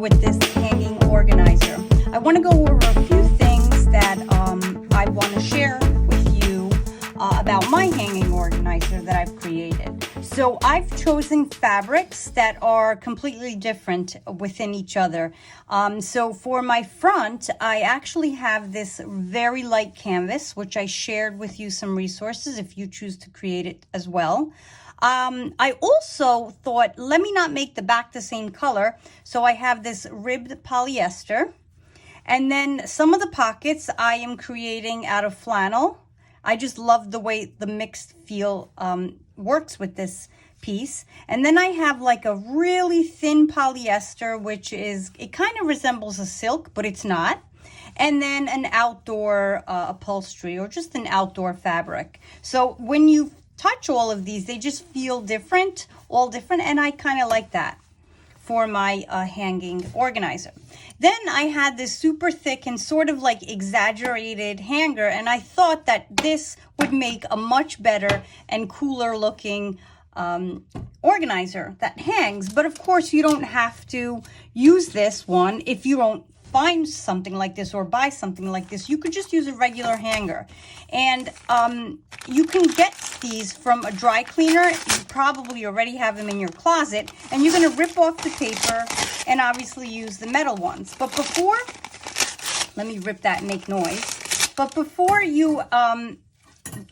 with this hanging organizer. I want to go over a few things that I want to share with you about my hanging organizer that I've created. So I've chosen fabrics that are completely different within each other. So for my front, I actually have this very light canvas, which I shared with you some resources if you choose to create it as well. I also thought, let me not make the back the same color. So I have this ribbed polyester. And then some of the pockets I am creating out of flannel. I just love the way the mixed feel works with this piece. And then I have like a really thin polyester, which is, it kind of resembles a silk, but it's not. And then an outdoor upholstery or just an outdoor fabric. So when you touch all of these, they just feel different, all different, and I kind of like that for my hanging organizer. Then I had this super thick and sort of like exaggerated hanger, and I thought that this would make a much better and cooler looking organizer that hangs. But of course you don't have to use this one if you don't find something like this or buy something like this. You could just use a regular hanger. And you can get these from a dry cleaner. You probably already have them in your closet, and you're going to rip off the paper and obviously use the metal ones. But before, let me rip that and make noise. But before you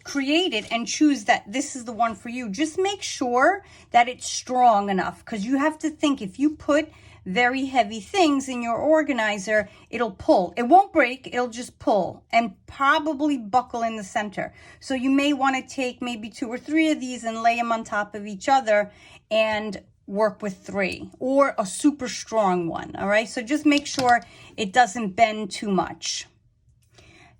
create it and choose that this is the one for you, just make sure that it's strong enough, because you have to think, if you put very heavy things in your organizer, it'll pull. It won't break, it'll just pull and probably buckle in the center. So you may want to take maybe 2 or 3 of these and lay them on top of each other and work with 3, or a super strong one. All right, so just make sure it doesn't bend too much.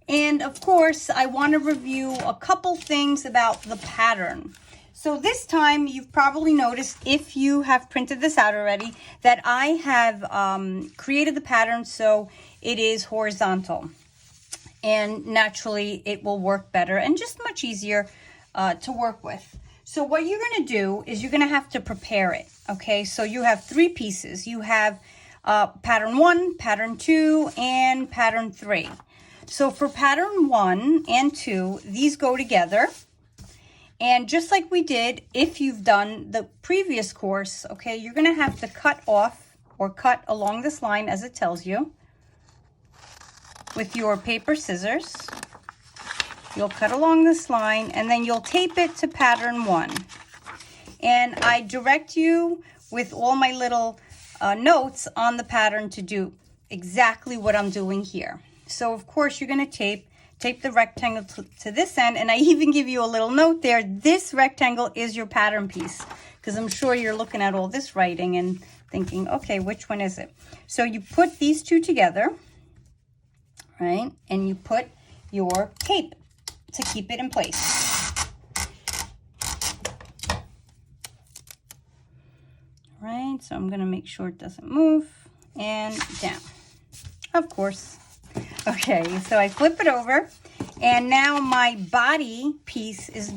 And of course, I want to review a couple things about the pattern. So this time, you've probably noticed, if you have printed this out already, that I have created the pattern so it is horizontal. And naturally, it will work better and just much easier to work with. So what you're going to do is you're going to have to prepare it, okay? So you have 3 pieces. You have pattern 1, pattern 2, and pattern 3. So for pattern 1 and 2, these go together. And just like we did, if you've done the previous course, okay, you're going to have to cut off or cut along this line as it tells you with your paper scissors. You'll cut along this line and then you'll tape it to pattern 1. And I direct you with all my little notes on the pattern to do exactly what I'm doing here. So of course you're going to tape the rectangle to this end, and I even give you a little note there. This rectangle is your pattern piece, because I'm sure you're looking at all this writing and thinking, okay, which one is it? So you put these 2 together, right? And you put your tape to keep it in place. All right, so I'm gonna make sure it doesn't move, and down, of course. Okay, so I flip it over, and now my body piece is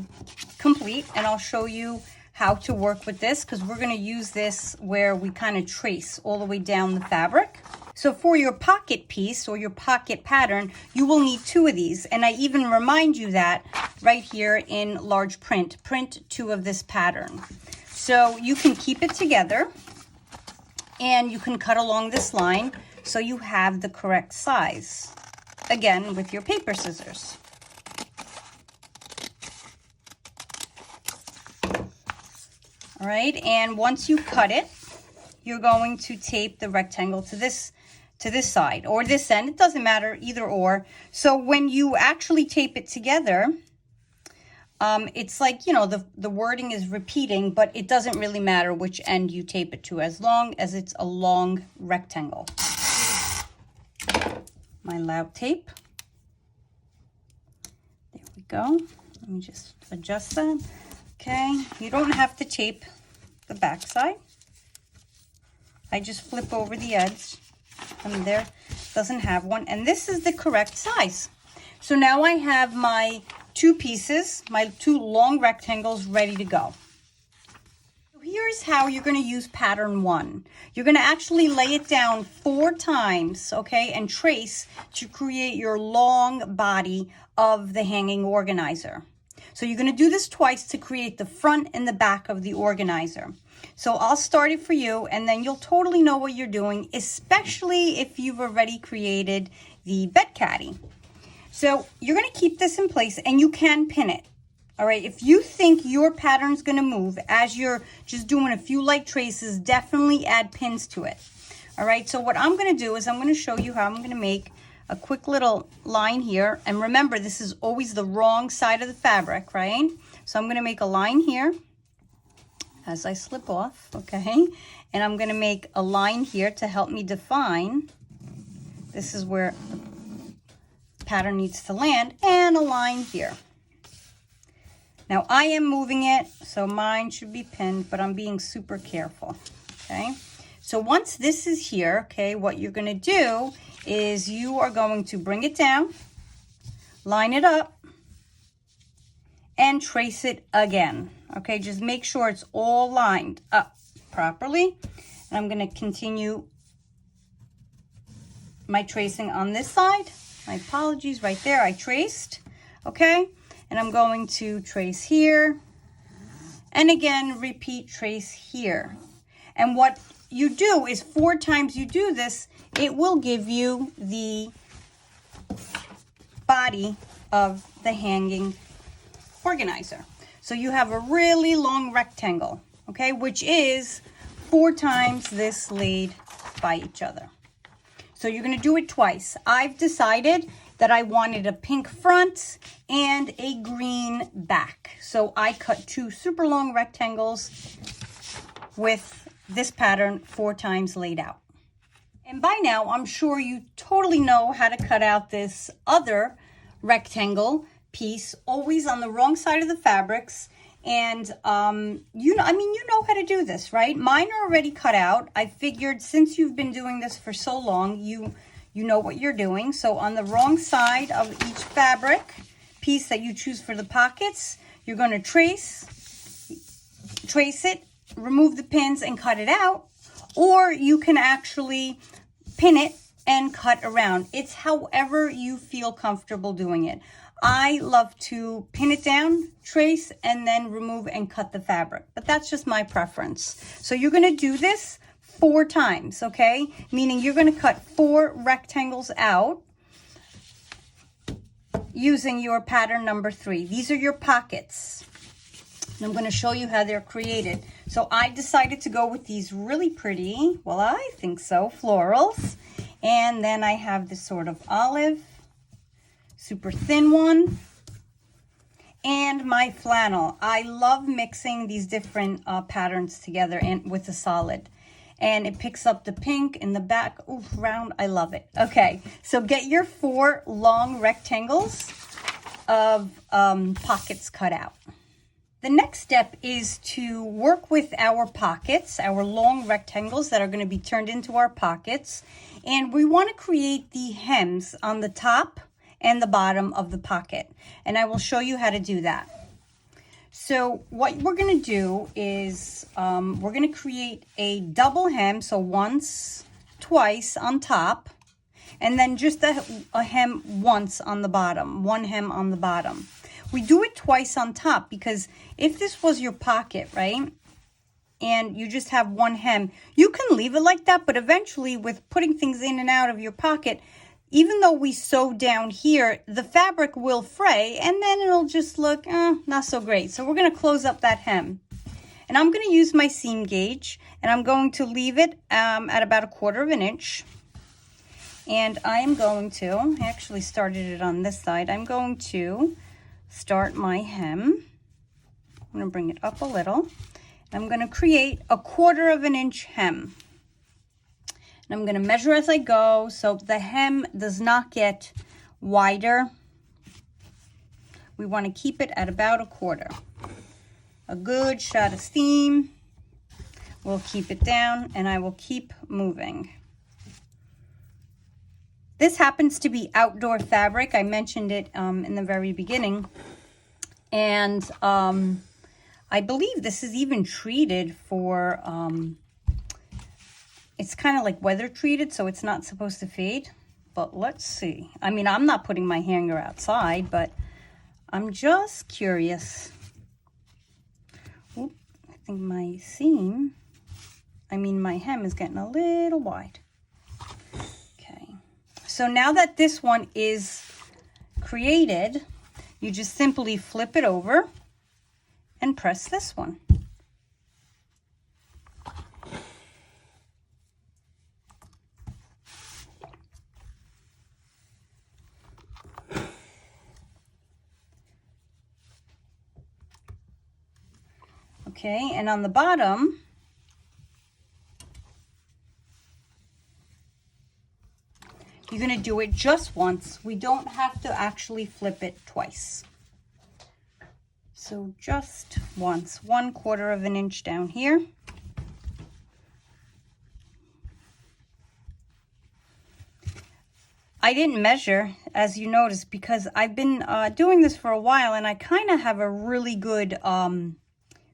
complete, and I'll show you how to work with this, because we're going to use this where we kind of trace all the way down the fabric. So for your pocket piece or your pocket pattern, you will need 2 of these, and I even remind you that right here in large print 2 of this pattern. So you can keep it together, and you can cut along this line so you have the correct size, again with your paper scissors. All right, and once you cut it, you're going to tape the rectangle to this side or this end. It doesn't matter, either or. So when you actually tape it together, it's like, you know, the wording is repeating, but it doesn't really matter which end you tape it to, as long as it's a long rectangle. My loud tape. There we go. Let me just adjust that. Okay, you don't have to tape the back side. I just flip over the edge. And there doesn't have one. And this is the correct size. So now I have my 2 pieces, my 2 long rectangles ready to go. Here here's how you're going to use pattern 1. You're going to actually lay it down 4 times, okay, and trace to create your long body of the hanging organizer. So you're going to do this twice to create the front and the back of the organizer. So I'll start it for you, and then you'll totally know what you're doing, especially if you've already created the bed caddy. So you're going to keep this in place, and you can pin it. All right, if you think your pattern's going to move as you're just doing a few light traces, definitely add pins to it. All right, so what I'm going to do is I'm going to show you how I'm going to make a quick little line here. And remember, this is always the wrong side of the fabric, right? So I'm going to make a line here as I slip off, okay? And I'm going to make a line here to help me define. This is where the pattern needs to land, and a line here. Now I am moving it, so mine should be pinned, but I'm being super careful, okay? So once this is here, okay, what you're gonna do is you are going to bring it down, line it up, and trace it again, okay? Just make sure it's all lined up properly. And I'm gonna continue my tracing on this side. My apologies, right there, I traced, okay? And I'm going to trace here, and again, repeat trace here. And what you do is 4 times you do this, it will give you the body of the hanging organizer. So you have a really long rectangle, okay, which is 4 times this laid by each other. So you're gonna do it twice. I've decided that I wanted a pink front and a green back. So I cut 2 super long rectangles with this pattern 4 times laid out. And by now, I'm sure you totally know how to cut out this other rectangle piece, always on the wrong side of the fabrics. And you know how to do this, right? Mine are already cut out. I figured since you've been doing this for so long, you know what you're doing. So on the wrong side of each fabric piece that you choose for the pockets, you're going to trace it, remove the pins and cut it out, or you can actually pin it and cut around. It's however you feel comfortable doing it. I love to pin it down, trace, and then remove and cut the fabric, but that's just my preference. So you're going to do this 4 times, okay? Meaning you're going to cut 4 rectangles out using your pattern number 3. These are your pockets. And I'm going to show you how they're created. So I decided to go with these really pretty, well, I think so, florals. And then I have this sort of olive, super thin one, and my flannel. I love mixing these different patterns together and with the solid. And it picks up the pink in the back. Ooh, round, I love it. Okay, so get your 4 long rectangles of pockets cut out. The next step is to work with our pockets, our long rectangles that are going to be turned into our pockets. And we want to create the hems on the top and the bottom of the pocket. And I will show you how to do that. So what we're going to do is we're going to create a double hem. So once, twice on top, and then just a hem once on the bottom, 1 hem on the bottom. We do it twice on top because if this was your pocket, right, and you just have 1 hem, you can leave it like that, but eventually with putting things in and out of your pocket, even though we sew down here, the fabric will fray and then it'll just look not so great. So we're going to close up that hem. And I'm going to use my seam gauge and I'm going to leave it at about 1/4 inch. And I am going to, I actually started it on this side, I'm going to start my hem. I'm going to bring it up a little. I'm going to create a 1/4 inch hem. And I'm going to measure as I go so the hem does not get wider. We want to keep it at about 1/4. A good shot of steam. We'll keep it down and I will keep moving. This happens to be outdoor fabric. I mentioned it in the very beginning. And I believe this is even treated for, it's kind of like weather treated, so it's not supposed to fade. But let's see. I mean, I'm not putting my hanger outside, but I'm just curious. Oop, I think my seam, my hem is getting a little wide. Okay. So now that this one is created, you just simply flip it over and press this one. Okay, and on the bottom, you're going to do it just once. We don't have to actually flip it twice. So just once, 1/4 of an inch down here. I didn't measure, as you noticed, because I've been doing this for a while, and I kind of have a really good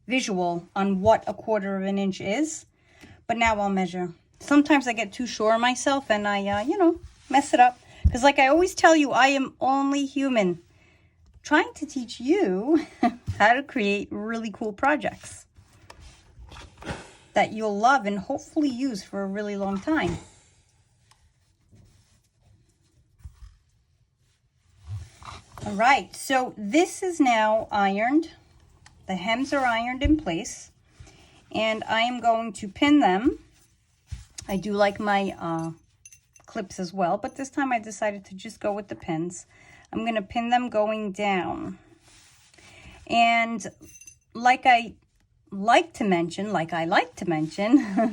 visual on what 1/4 of an inch is. But now I'll measure. Sometimes I get too sure of myself, and I, mess it up. Because like I always tell you, I am only human, trying to teach you how to create really cool projects that you'll love and hopefully use for a really long time. All right, so this is now ironed. The hems are ironed in place, and I am going to pin them. I do like my clips as well, but this time I decided to just go with the pins. I'm going to pin them going down. And like I like to mention,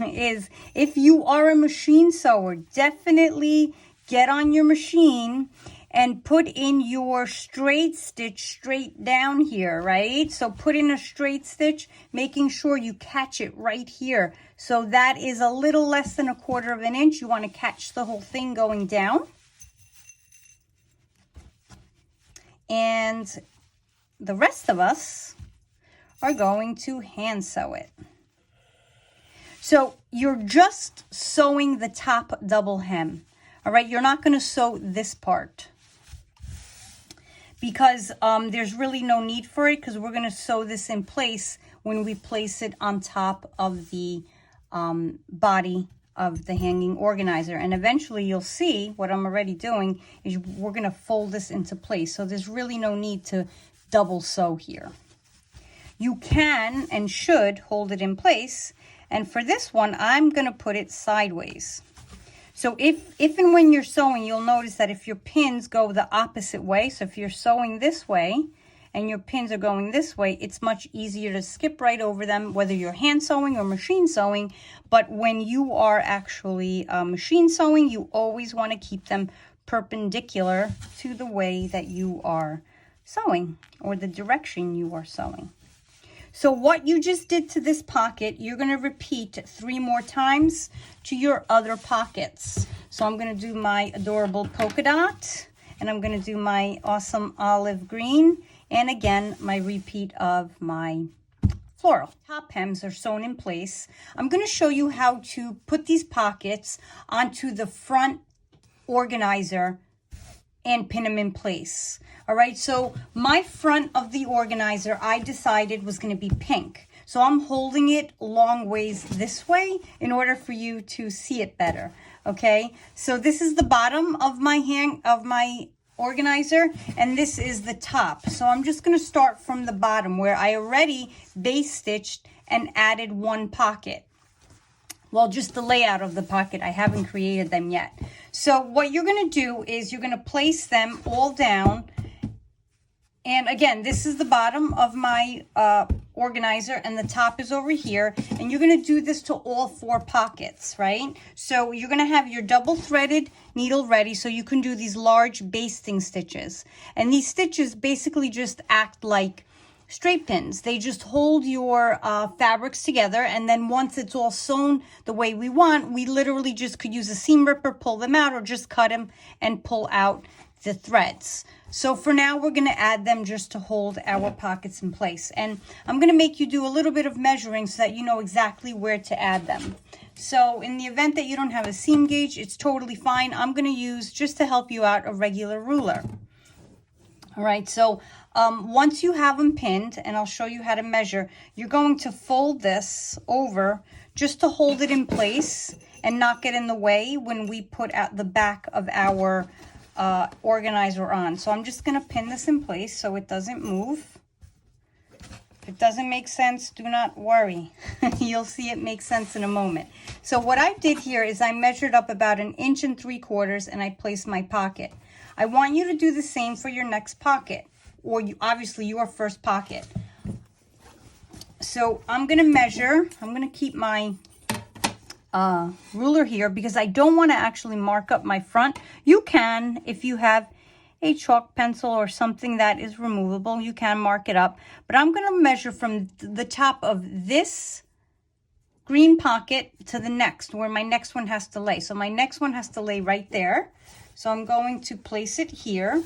is if you are a machine sewer, definitely get on your machine and put in your straight stitch straight down here, right? So put in a straight stitch, making sure you catch it right here. So that is a little less than 1/4 of an inch. You want to catch the whole thing going down. And the rest of us are going to hand sew it. So you're just sewing the top double hem, all right? You're not going to sew this part, because there's really no need for it, because we're going to sew this in place when we place it on top of the body of the hanging organizer. And eventually you'll see what I'm already doing is we're going to fold this into place. So there's really no need to double sew here. You can and should hold it in place. And for this one, I'm going to put it sideways. So if and when you're sewing, you'll notice that if your pins go the opposite way, so if you're sewing this way and your pins are going this way, it's much easier to skip right over them, whether you're hand sewing or machine sewing. But when you are actually machine sewing, you always want to keep them perpendicular to the way that you are sewing, or the direction you are sewing. So what you just did to this pocket, you're going to repeat 3 more times to your other pockets. So I'm going to do my adorable polka dot, and I'm going to do my awesome olive green, and again, my repeat of my floral. Top hems are sewn in place. I'm going to show you how to put these pockets onto the front organizer and pin them in place. All right, so my front of the organizer, I decided was going to be pink. So I'm holding it long ways this way in order for you to see it better. Okay, so this is the bottom of my organizer, and this is the top. So I'm just going to start from the bottom where I already base stitched and added 1 pocket. Well, just the layout of the pocket. I haven't created them yet. So what you're going to do is you're going to place them all down. And again, this is the bottom of my organizer, and the top is over here. And you're going to do this to all 4 pockets, right? So you're going to have your double threaded needle ready so you can do these large basting stitches. And these stitches basically just act like straight pins. They just hold your fabrics together, and then once it's all sewn the way we want, we literally just could use a seam ripper, pull them out, or just cut them and pull out the threads. So for now, we're going to add them just to hold our pockets in place. And I'm going to make you do a little bit of measuring so that you know exactly where to add them. So in the event that you don't have a seam gauge, it's totally fine. I'm going to use, just to help you out, a regular ruler. All right, so once you have them pinned, and I'll show you how to measure, you're going to fold this over just to hold it in place and not get in the way when we put out the back of our organizer on. So I'm just going to pin this in place so it doesn't move. If it doesn't make sense, do not worry. You'll see it makes sense in a moment. So what I did here is I measured up about 1 3/4 inches and I placed my pocket. I want you to do the same for your next pocket, or obviously your first pocket. So I'm going to measure. I'm going to keep my ruler here because I don't want to actually mark up my front. You can, if you have a chalk pencil or something that is removable, you can mark it up. But I'm going to measure from the top of this green pocket to the next, where my next one has to lay. So my next one has to lay right there. So I'm going to place it here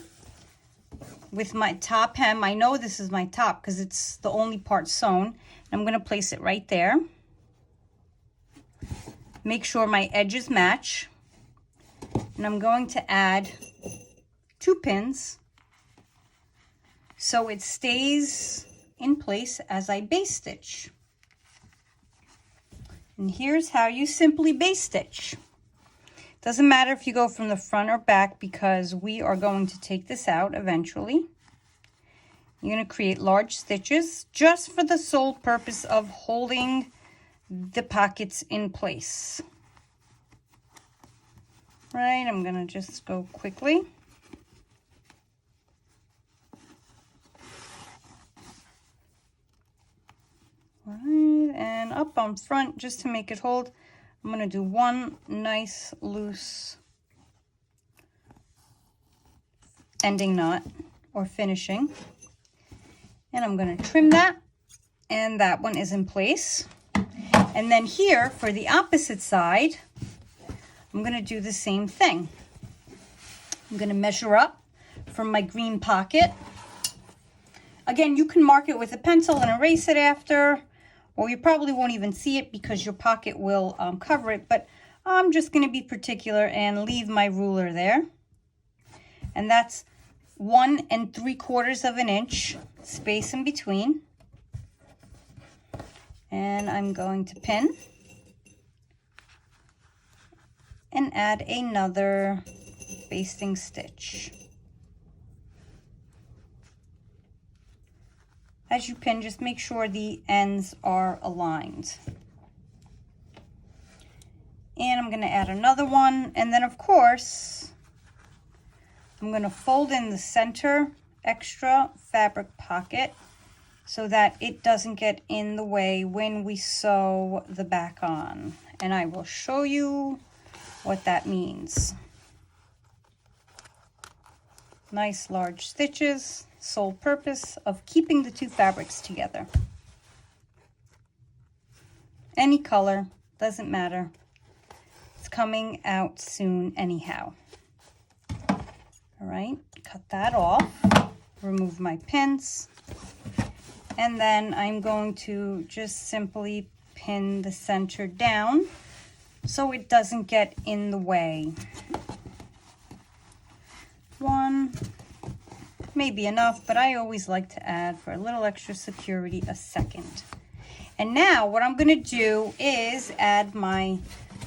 with my top hem. I know this is my top because it's the only part sewn. I'm going to place it right there. Make sure my edges match. And I'm going to add 2 pins so it stays in place as I base stitch. And here's how you simply base stitch. Doesn't matter if you go from the front or back because we are going to take this out eventually. You're going to create large stitches just for the sole purpose of holding the pockets in place. Right, I'm going to just go quickly. Right, and up on front just to make it hold. I'm going to do one nice loose ending knot or finishing. And I'm going to trim that. And that one is in place. And then here for the opposite side, I'm going to do the same thing. I'm going to measure up from my green pocket. Again, you can mark it with a pencil and erase it after. Or you probably won't even see it because your pocket will cover it. But I'm just going to be particular and leave my ruler there. And that's 1 3/4 inch space in between. And I'm going to pin. And add another basting stitch. As you pin, just make sure the ends are aligned. And I'm going to add another one. And then, of course, I'm going to fold in the center extra fabric pocket so that it doesn't get in the way when we sew the back on. And I will show you what that means. Nice large stitches. Sole purpose of keeping the 2 fabrics together. Any color, doesn't matter. It's coming out soon anyhow. All right, cut that off, remove my pins, and then I'm going to just simply pin the center down so it doesn't get in the way. 1, maybe enough, but I always like to add, for a little extra security, a 2nd. And now what I'm going to do is add my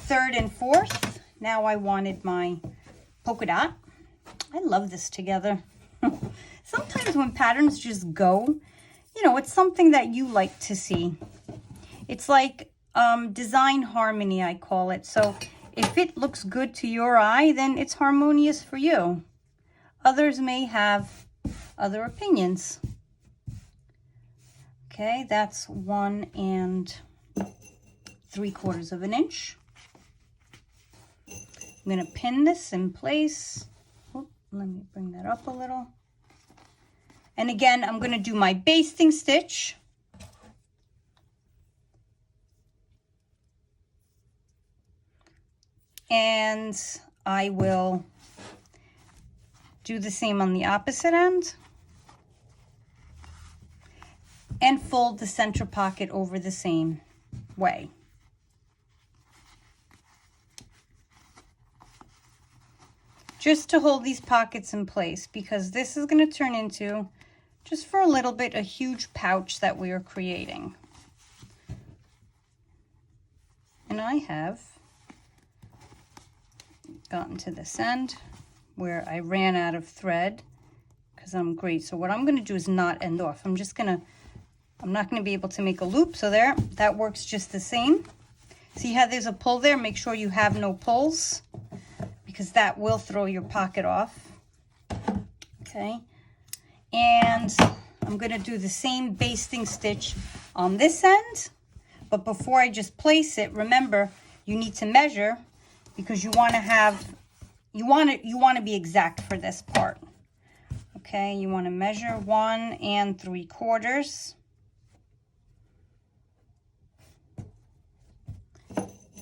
3rd and 4th. Now I wanted my polka dot. I love this together. Sometimes when patterns just go, you know, it's something that you like to see. It's like design harmony, I call it. So if it looks good to your eye, then it's harmonious for you. Others may have other opinions. Okay, that's 1 3/4 inch. I'm going to pin this in place. Oop, let me bring that up a little. And again, I'm going to do my basting stitch. And I will Do the same on the opposite end. And fold the center pocket over the same way. Just to hold these pockets in place, because this is going to turn into, just for a little bit, a huge pouch that we are creating. And I have gotten to this end where I ran out of thread because I'm great. So what I'm going to do is not end off. I'm not going to be able to make a loop. So there, that works just the same. See how there's a pull there? Make sure you have no pulls, because that will throw your pocket off. Okay. And I'm going to do the same basting stitch on this end. But before I just place it, remember, you need to measure, because you want to be exact for this part. Okay, you want to measure 1 3/4.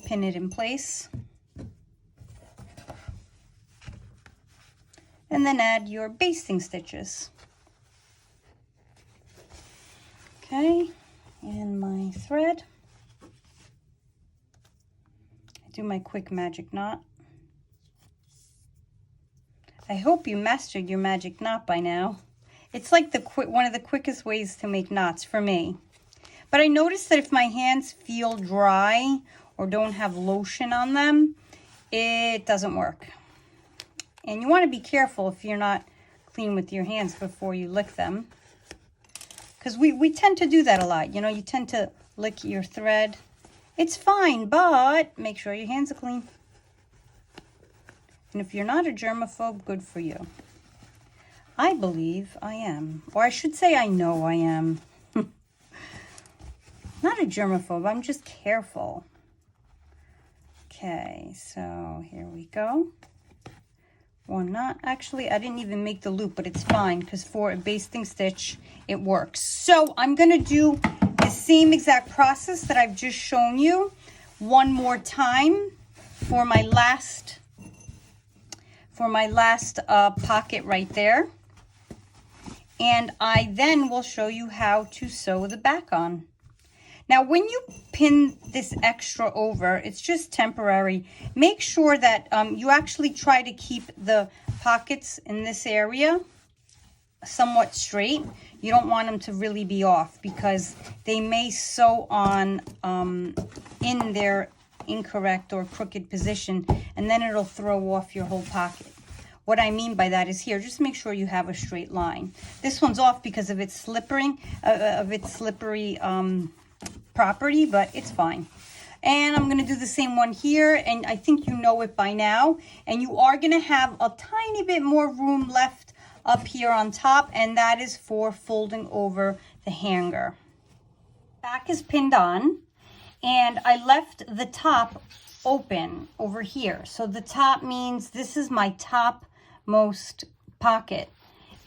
Pin it in place. And then add your basting stitches. Okay, and my thread. I do my quick magic knot. I hope you mastered your magic knot by now. It's like one of the quickest ways to make knots for me. But I noticed that if my hands feel dry or don't have lotion on them, it doesn't work. And you want to be careful if you're not clean with your hands before you lick them. Because we tend to do that a lot. You know, you tend to lick your thread. It's fine, but make sure your hands are clean. And if you're not a germaphobe, good for you. I believe I am. Or I should say I know I am. Not a germaphobe, I'm just careful. Okay, so here we go. 1 knot. Actually, I didn't even make the loop, but it's fine, because for a basting stitch, it works. So I'm going to do the same exact process that I've just shown you one more time for my last pocket right there. And I then will show you how to sew the back on. Now, when you pin this extra over, it's just temporary. Make sure that you actually try to keep the pockets in this area somewhat straight. You don't want them to really be off, because they may sew on in their incorrect or crooked position, and then it'll throw off your whole pocket. What I mean by that is here, just make sure you have a straight line. This one's off because of its slippery property, but it's fine. And I'm going to do the same one here, and I think you know it by now. And you are going to have a tiny bit more room left up here on top, and that is for folding over the hanger. Back is pinned on, and I left the top open over here. So the top means this is my topmost pocket.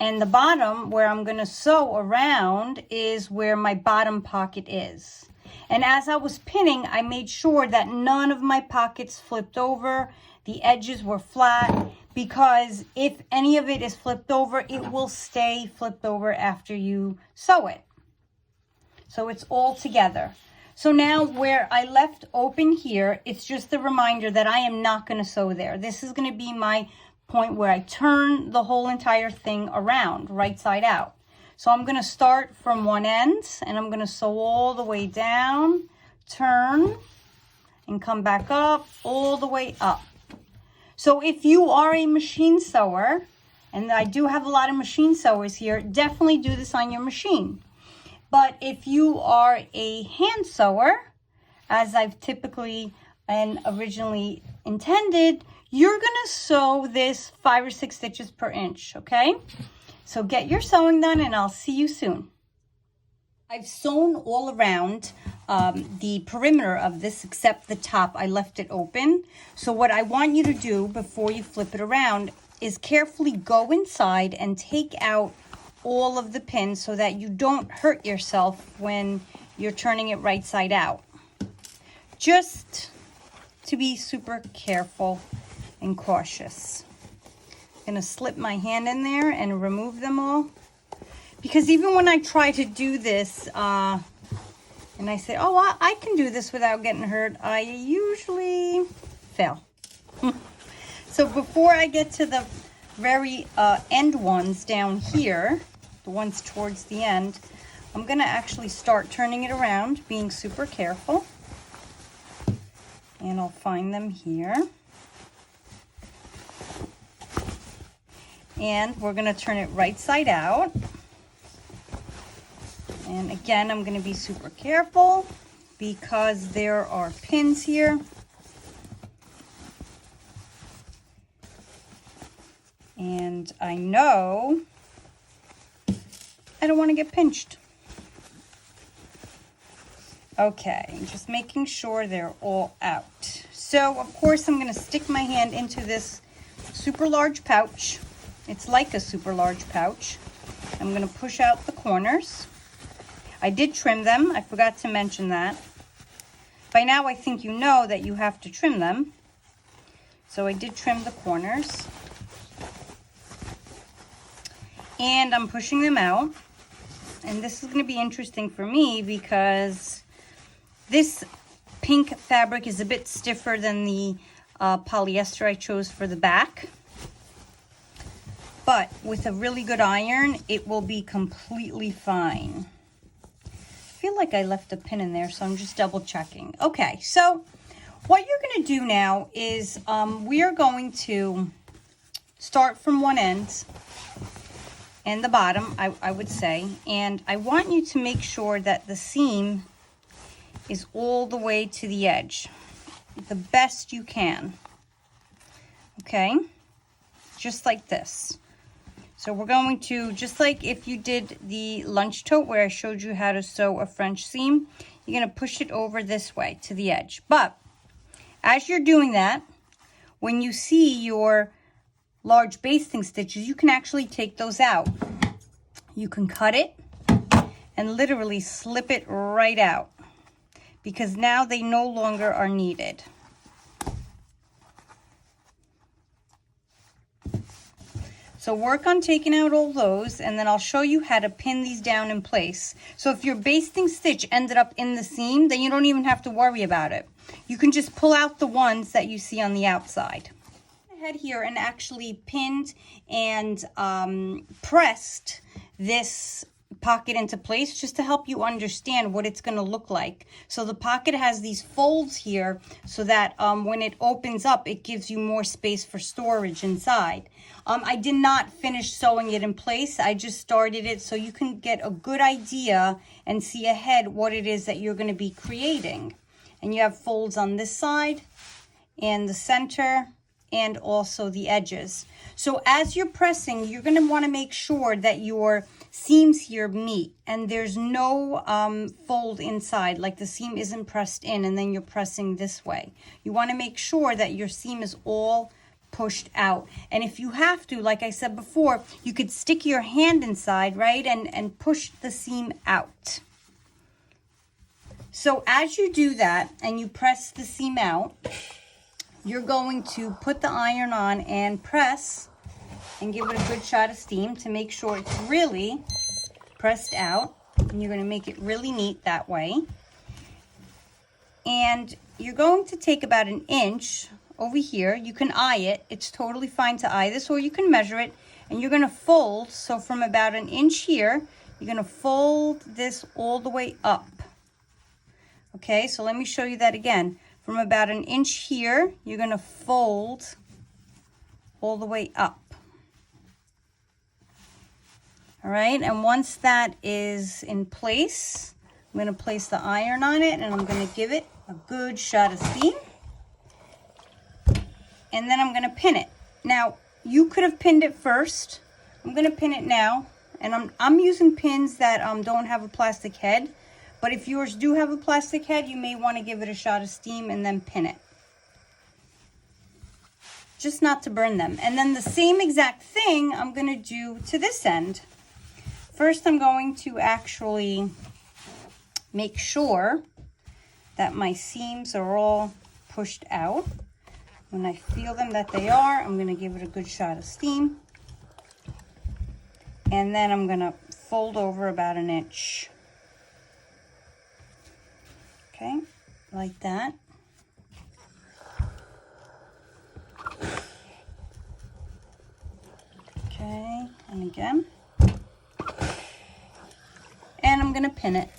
And the bottom, where I'm going to sew around, is where my bottom pocket is. And as I was pinning, I made sure that none of my pockets flipped over. The edges were flat, because if any of it is flipped over, it will stay flipped over after you sew it. So it's all together. So now where I left open here, it's just a reminder that I am not going to sew there. This is going to be my point where I turn the whole entire thing around, right side out. So I'm going to start from one end, and I'm going to sew all the way down, turn, and come back up, all the way up. So if you are a machine sewer, and I do have a lot of machine sewers here, definitely do this on your machine. But if you are a hand sewer, as I've typically and originally intended, you're going to sew this 5 or 6 stitches per inch, okay? So get your sewing done, and I'll see you soon. I've sewn all around the perimeter of this except the top. I left it open. So what I want you to do before you flip it around is carefully go inside and take out all of the pins so that you don't hurt yourself when you're turning it right side out. Just to be super careful and cautious. gonna slip my hand in there and remove them all. Because even when I try to do this, and I say, oh, I can do this without getting hurt, I usually fail. So before I get to the very end ones down here, the ones towards the end, I'm gonna actually start turning it around, being super careful. And I'll find them here. And we're gonna turn it right side out. And again, I'm gonna be super careful because there are pins here. And I know I don't wanna get pinched. Okay, just making sure they're all out. So of course I'm gonna stick my hand into this super large pouch. It's like a super large pouch. I'm gonna push out the corners. I did trim them, I forgot to mention that. By now I think you know that you have to trim them. So I did trim the corners. And I'm pushing them out. And this is gonna be interesting for me because this pink fabric is a bit stiffer than the polyester I chose for the back. But with a really good iron, it will be completely fine. I feel like I left a pin in there, so I'm just double checking. Okay, so what you're gonna do now is we are going to start from one end and the bottom, I would say, and I want you to make sure that the seam is all the way to the edge, the best you can, okay? Just like this. So we're going to, just like if you did the lunch tote where I showed you how to sew a French seam, you're gonna push it over this way to the edge. But as you're doing that, when you see your large basting stitches, you can actually take those out. You can cut it and literally slip it right out, because now they no longer are needed. So work on taking out all those, and then I'll show you how to pin these down in place. So if your basting stitch ended up in the seam, then you don't even have to worry about it. You can just pull out the ones that you see on the outside. Ahead here and actually pinned and pressed this pocket into place just to help you understand what it's going to look like. So the pocket has these folds here so that when it opens up, it gives you more space for storage inside. I did not finish sewing it in place. I just started it so you can get a good idea and see ahead what it is that you're going to be creating. And you have folds on this side and the center and also the edges. So as you're pressing, you're going to want to make sure that your seams here meet and there's no fold inside, like the seam isn't pressed in and then you're pressing this way. You want to make sure that your seam is all pushed out. And if you have to, like I said before, you could stick your hand inside, right, and push the seam out. So as you do that and you press the seam out, you're going to put the iron on and press and give it a good shot of steam to make sure it's really pressed out. And you're going to make it really neat that way. And you're going to take about an inch over here. You can eye it. It's totally fine to eye this, or you can measure it. And you're going to fold. So from about an inch here, you're going to fold this all the way up. Okay, so let me show you that again. From about an inch here, you're going to fold all the way up. All right, and once that is in place, I'm going to place the iron on it and I'm going to give it a good shot of steam. And then I'm going to pin it. Now, you could have pinned it first. I'm going to pin it now. And I'm using pins that don't have a plastic head. But if yours do have a plastic head, you may want to give it a shot of steam and then pin it. Just not to burn them. And then the same exact thing I'm going to do to this end. First, I'm going to actually make sure that my seams are all pushed out. When I feel them that they are, I'm going to give it a good shot of steam. And then I'm going to fold over about an inch. Okay, like that. Okay, and again. And I'm going to pin it.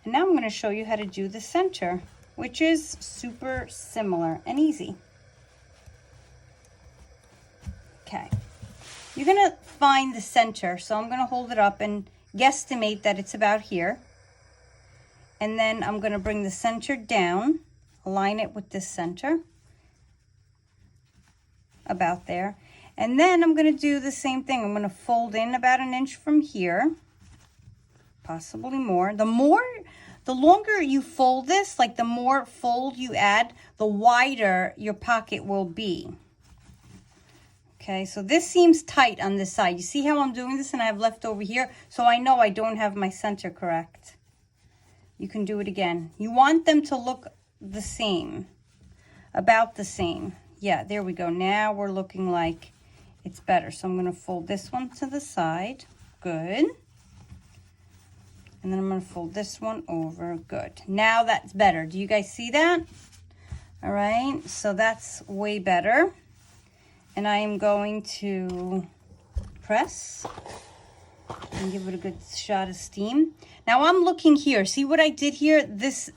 And now I'm going to show you how to do the center, which is super similar and easy. Okay, you're going to find the center, so I'm going to hold it up and guesstimate that it's about here. And then I'm going to bring the center down, align it with this center, about there. And then I'm going to do the same thing. I'm going to fold in about an inch from here, possibly more. The longer you fold this, like the more fold you add, the wider your pocket will be. Okay, so this seems tight on this side. You see how I'm doing this and I have left over here? So I know I don't have my center correct. You can do it again. You want them to look the same, about the same. Yeah, there we go. Now we're looking like it's better. So I'm going to fold this one to the side. Good. And then I'm going to fold this one over. Good. Now that's better. Do you guys see that? All right. So that's way better. And I am going to press and give it a good shot of steam. Now I'm looking here. See what I did here? This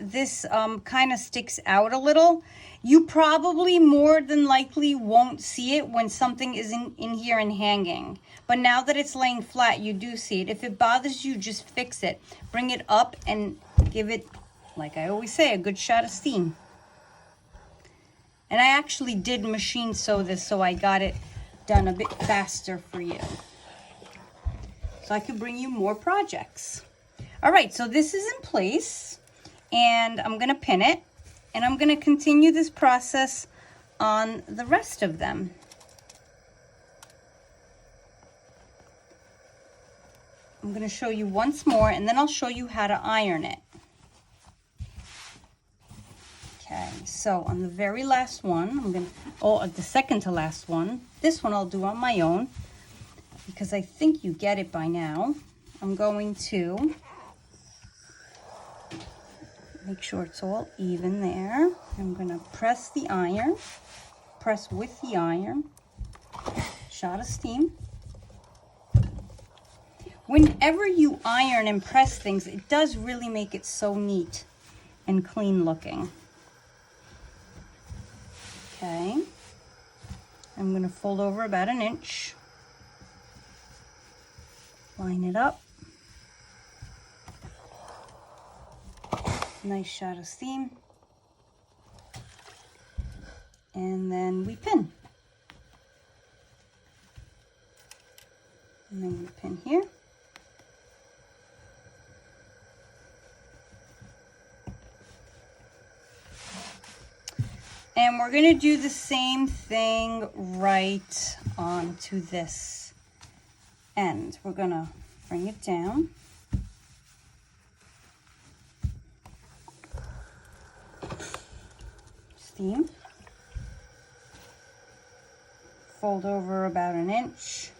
kind of sticks out a little. You probably more than likely won't see it when something is in here and hanging. But now that it's laying flat, you do see it. If it bothers you, just fix it. Bring it up and give it, like I always say, a good shot of steam. And I actually did machine sew this, so I got it done a bit faster for you. So I could bring you more projects. All right, so this is in place, and I'm going to pin it. And I'm going to continue this process on the rest of them. I'm going to show you once more, and then I'll show you how to iron it. Okay, so on the very last one, the second to last one, this one I'll do on my own, because I think you get it by now. I'm going to make sure it's all even there. I'm going to press the iron, press with the iron, shot of steam. Whenever you iron and press things, it does really make it so neat and clean looking. Okay, I'm going to fold over about an inch, line it up. Nice shot of steam, and then we pin, and then we pin here, and we're going to do the same thing right onto this end. We're going to bring it down. Steam, fold over about an inch,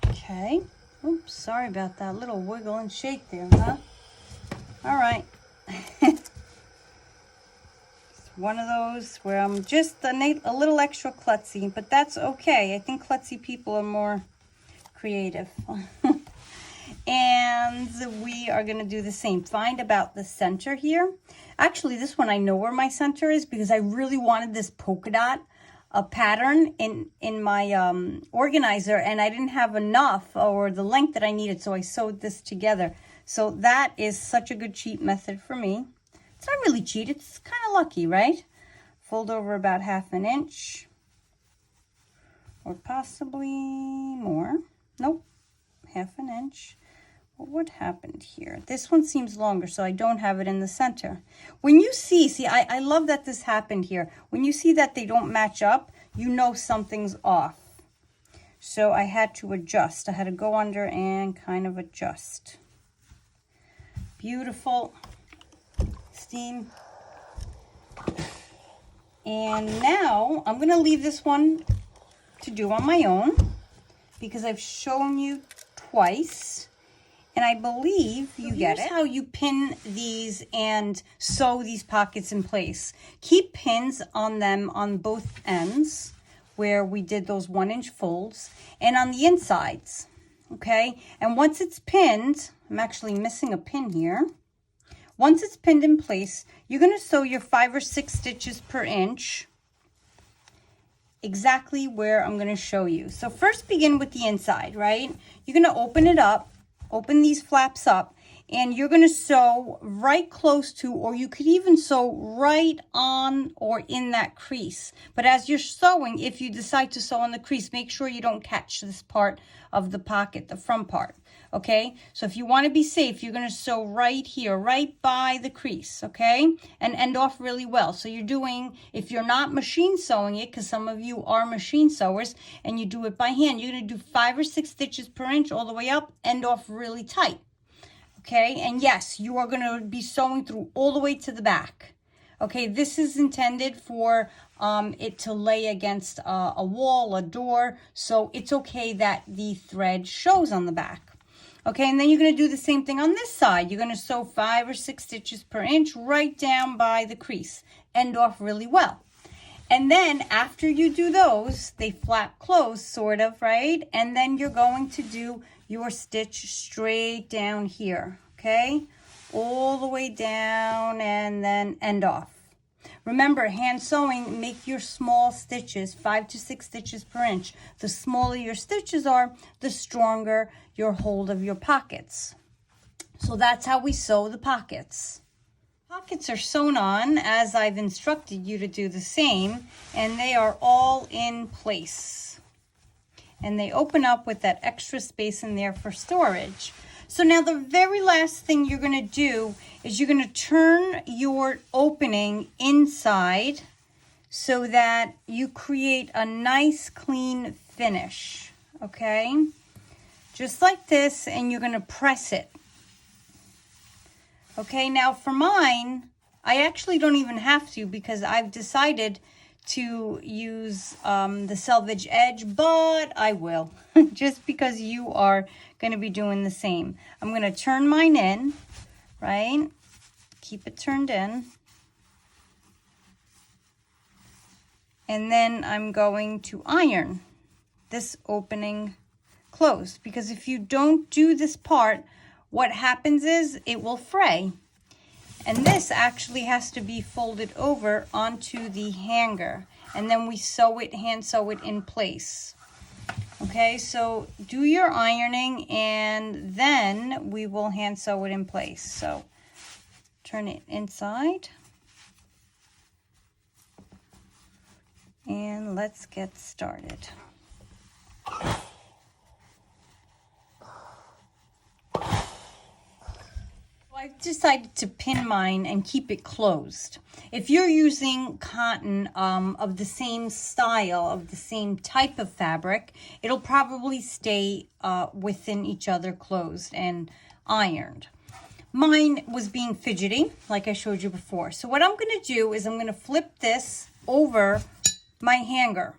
okay. Oops, sorry about that little wiggle and shake there, huh? All right. One of those where I'm just a little extra klutzy, but that's okay. I think klutzy people are more creative. And we are going to do the same. Find about the center here. Actually, this one I know where my center is because I really wanted this polka dot pattern in my organizer, and I didn't have enough or the length that I needed, so I sewed this together. So that is such a good cheat method for me. It's not really cheat, it's kind of lucky, right? Fold over about half an inch, or possibly more. Nope, half an inch. what happened here? This one seems longer, so I don't have it in the center. When you see, I love that this happened here. When you see that they don't match up, you know something's off. So I had to adjust. I had to go under and kind of adjust. Beautiful steam. And now I'm going to leave this one to do on my own because I've shown you twice. And I believe you get it. How you pin these and sew these pockets in place. Keep pins on them on both ends where we did those 1-inch folds and on the insides, okay? And once it's pinned, I'm actually missing a pin here. Once it's pinned in place, you're gonna sew your 5 or 6 stitches per inch exactly where I'm gonna show you. So first begin with the inside, right? You're gonna open it up. Open these flaps up and you're going to sew right close to, or you could even sew right on or in that crease. But as you're sewing, if you decide to sew on the crease, make sure you don't catch this part of the pocket, the front part. Okay, so if you want to be safe, you're going to sew right here, right by the crease, okay, and end off really well. So you're doing, if you're not machine sewing it, because some of you are machine sewers and you do it by hand, you're going to do 5 or 6 stitches per inch all the way up, end off really tight, okay. And yes, you are going to be sewing through all the way to the back. Okay, this is intended for it to lay against a wall, a door, so it's okay that the thread shows on the back. Okay, and then you're going to do the same thing on this side. You're going to sew 5 or 6 stitches per inch right down by the crease. End off really well. And then after you do those, they flap close, sort of, right? And then you're going to do your stitch straight down here, okay? All the way down and then end off. Remember, hand sewing, make your small stitches, 5 to 6 stitches per inch. The smaller your stitches are, the stronger your hold of your pockets. So that's how we sew the pockets. Pockets are sewn on as I've instructed you to do the same, and they are all in place. And they open up with that extra space in there for storage. So now the very last thing you're going to do is you're going to turn your opening inside so that you create a nice clean finish, okay? Just like this, and you're going to press it. Okay, now for mine, I actually don't even have to because I've decided to use the selvage edge, but I will just because you are going to be doing the same. I'm going to turn mine in, right? Keep it turned in. And then I'm going to iron this opening closed, because if you don't do this part, what happens is it will fray. And this actually has to be folded over onto the hanger. And then we sew it, hand sew it in place. Okay, so do your ironing and then we will hand sew it in place. So turn it inside. And let's get started. I've decided to pin mine and keep it closed. If you're using cotton of the same style, of the same type of fabric, it'll probably stay within each other closed and ironed. Mine was being fidgety, like I showed you before. So what I'm going to do is I'm going to flip this over my hanger.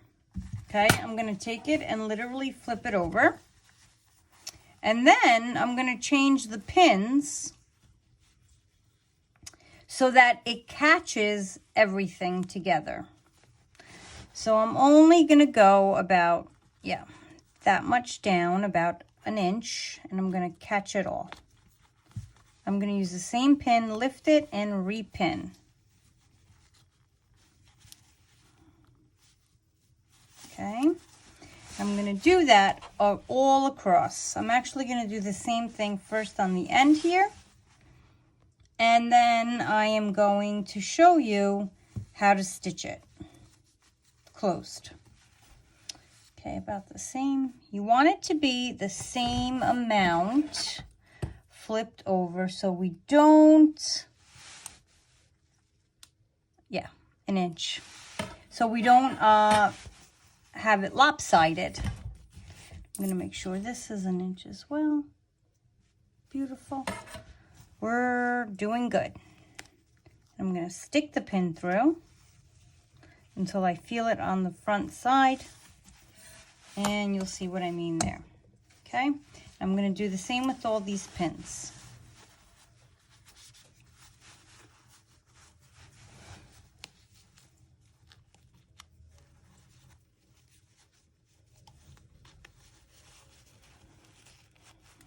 Okay, I'm going to take it and literally flip it over. And then I'm going to change the pins so that it catches everything together. So I'm only going to go about, that much down, about an inch, and I'm going to catch it all. I'm going to use the same pin, lift it, and repin. Okay, I'm going to do that all across. I'm actually going to do the same thing first on the end here. And then I am going to show you how to stitch it closed. Okay, about the same. You want it to be the same amount flipped over so we don't, yeah, an inch. So we don't have it lopsided. I'm gonna make sure this is an inch as well. Beautiful. We're doing good. I'm gonna stick the pin through until I feel it on the front side, and you'll see what I mean there. Okay, I'm going to do the same with all these pins.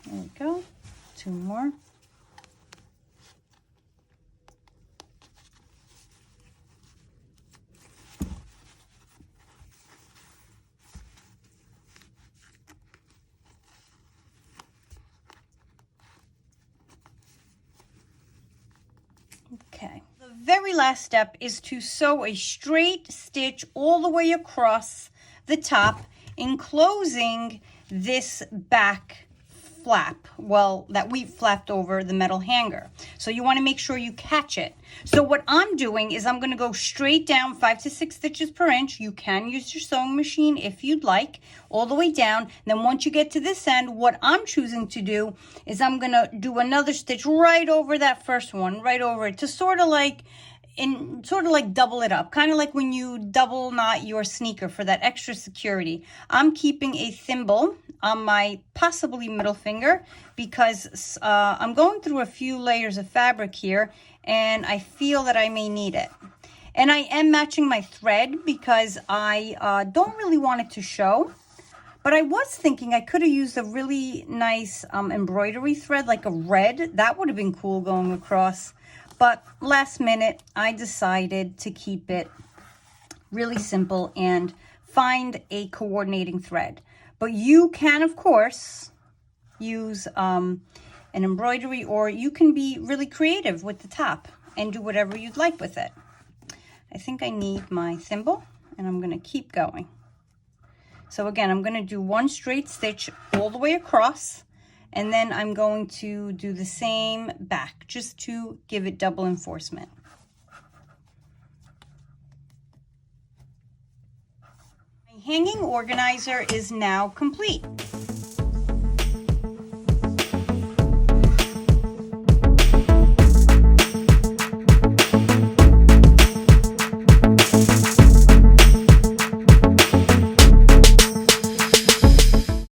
There we go, 2 more. Okay, the very last step is to sew a straight stitch all the way across the top, enclosing this back flap, well, that we flapped over the metal hanger. So you want to make sure you catch it. So what I'm doing is I'm going to go straight down 5 to 6 stitches per inch. You can use your sewing machine if you'd like, all the way down. Then once you get to this end, what I'm choosing to do is I'm going to do another stitch right over that first one, right over it, to sort of like double it up, kind of like when you double knot your sneaker for that extra security. I'm keeping a thimble on my possibly middle finger because I'm going through a few layers of fabric here and I feel that I may need it. And I am matching my thread because I don't really want it to show. But I was thinking I could have used a really nice embroidery thread, like a red. That would have been cool going across. But last minute, I decided to keep it really simple and find a coordinating thread. But you can, of course, use an embroidery, or you can be really creative with the top and do whatever you'd like with it. I think I need my thimble, and I'm going to keep going. So again, I'm going to do 1 straight stitch all the way across. And then I'm going to do the same back just to give it double enforcement. My hanging organizer is now complete.